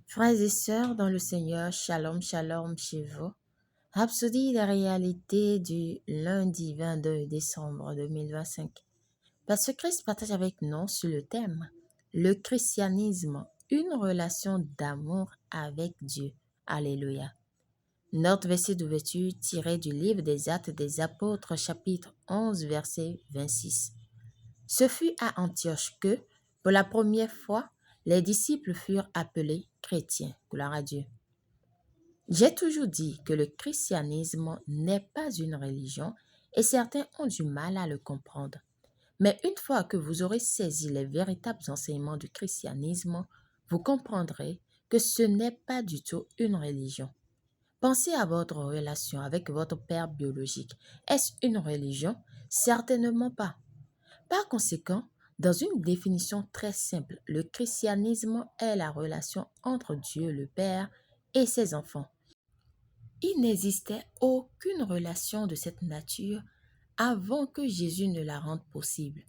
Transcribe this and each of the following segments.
Frères et sœurs dans le Seigneur, shalom, shalom chez vous. Rhapsodie de réalité du lundi 22 décembre 2025. Pasteur Christ partage avec nous sur le thème le christianisme, une relation d'amour avec Dieu. Alléluia. Notre verset d'ouverture tiré du livre des Actes des Apôtres, chapitre 11, verset 26. Ce fut à Antioche que, pour la première fois, les disciples furent appelés chrétiens. Gloire à Dieu. J'ai toujours dit que le christianisme n'est pas une religion et certains ont du mal à le comprendre. Mais une fois que vous aurez saisi les véritables enseignements du christianisme, vous comprendrez que ce n'est pas du tout une religion. Pensez à votre relation avec votre père biologique. Est-ce une religion? Certainement pas. Par conséquent, dans une définition très simple, le christianisme est la relation entre Dieu le Père et ses enfants. Il n'existait aucune relation de cette nature avant que Jésus ne la rende possible.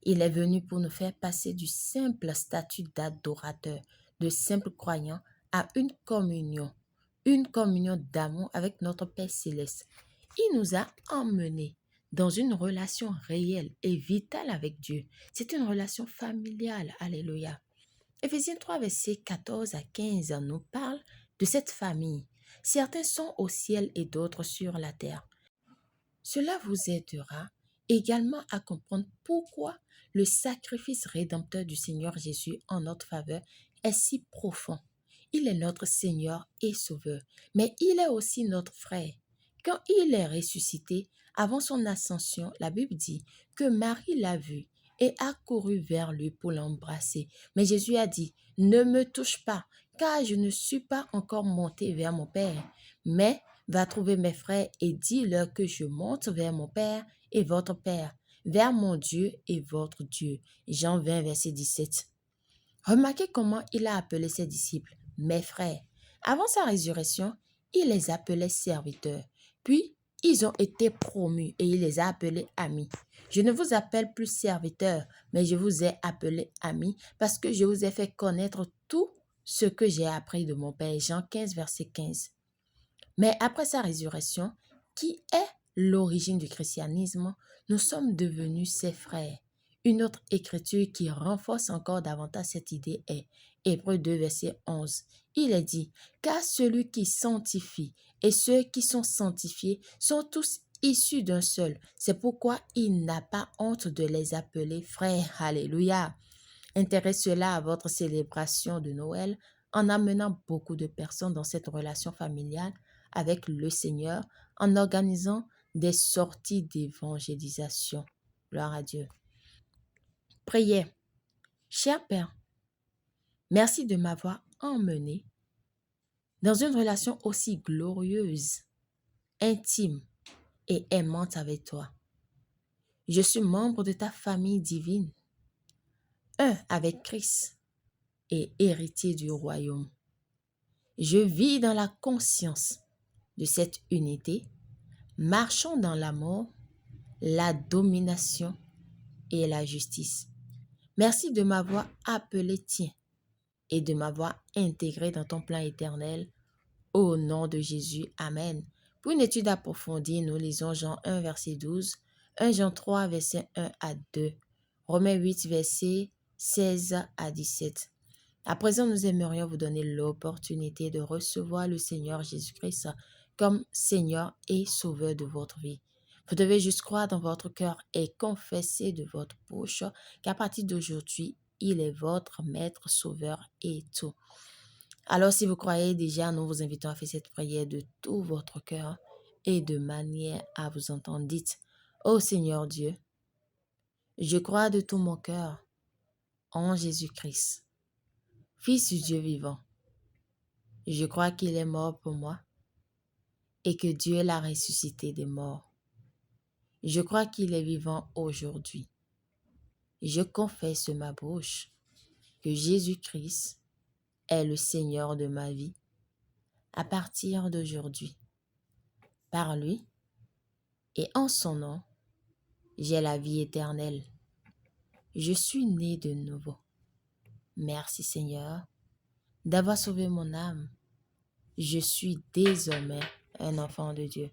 Il est venu pour nous faire passer du simple statut d'adorateur, de simple croyant, à une communion d'amour avec notre Père céleste. Il nous a emmenés dans une relation réelle et vitale avec Dieu. C'est une relation familiale. Alléluia. Éphésiens 3, versets 14 à 15 nous parle de cette famille. Certains sont au ciel et d'autres sur la terre. Cela vous aidera également à comprendre pourquoi le sacrifice rédempteur du Seigneur Jésus en notre faveur est si profond. Il est notre Seigneur et Sauveur, mais il est aussi notre frère. Quand il est ressuscité, avant son ascension, la Bible dit que Marie l'a vu et a couru vers lui pour l'embrasser. Mais Jésus a dit, « Ne me touche pas, car je ne suis pas encore monté vers mon Père. Mais va trouver mes frères et dis-leur que je monte vers mon Père et votre Père, vers mon Dieu et votre Dieu. » Jean 20, verset 17. Remarquez comment il a appelé ses disciples « mes frères ». Avant sa résurrection, il les appelait serviteurs. Puis, ils ont été promus et il les a appelés amis. Je ne vous appelle plus serviteurs, mais je vous ai appelés amis parce que je vous ai fait connaître tout ce que j'ai appris de mon Père. Jean 15, verset 15. Mais après sa résurrection, qui est l'origine du christianisme, nous sommes devenus ses frères. Une autre écriture qui renforce encore davantage cette idée est Hébreux 2, verset 11. Il est dit, « Car celui qui sanctifie et ceux qui sont sanctifiés sont tous issus d'un seul. C'est pourquoi il n'a pas honte de les appeler frères. » Alléluia. Intéressez-la à votre célébration de Noël en amenant beaucoup de personnes dans cette relation familiale avec le Seigneur, en organisant des sorties d'évangélisation. Gloire à Dieu. Priez. Cher Père, merci de m'avoir emmené dans une relation aussi glorieuse, intime et aimante avec toi. Je suis membre de ta famille divine, un avec Christ et héritier du royaume. Je vis dans la conscience de cette unité, marchant dans l'amour, la domination et la justice. Merci de m'avoir appelé tien et de m'avoir intégré dans ton plan éternel. Au nom de Jésus, Amen. Pour une étude approfondie, nous lisons Jean 1, verset 12, 1 Jean 3, verset 1 à 2, Romains 8, verset 16 à 17. À présent, nous aimerions vous donner l'opportunité de recevoir le Seigneur Jésus-Christ comme Seigneur et Sauveur de votre vie. Vous devez juste croire dans votre cœur et confesser de votre bouche qu'à partir d'aujourd'hui, il est votre Maître, Sauveur et tout. Alors, si vous croyez déjà, nous vous invitons à faire cette prière de tout votre cœur et de manière à vous entendre. Dites, « Ô Seigneur Dieu, je crois de tout mon cœur en Jésus-Christ, Fils du Dieu vivant. Je crois qu'il est mort pour moi et que Dieu l'a ressuscité des morts. Je crois qu'il est vivant aujourd'hui. Je confesse de ma bouche que Jésus-Christ est le Seigneur de ma vie à partir d'aujourd'hui. Par lui et en son nom, j'ai la vie éternelle. Je suis né de nouveau. Merci Seigneur. d'avoir sauvé mon âme. Je suis désormais un enfant de Dieu.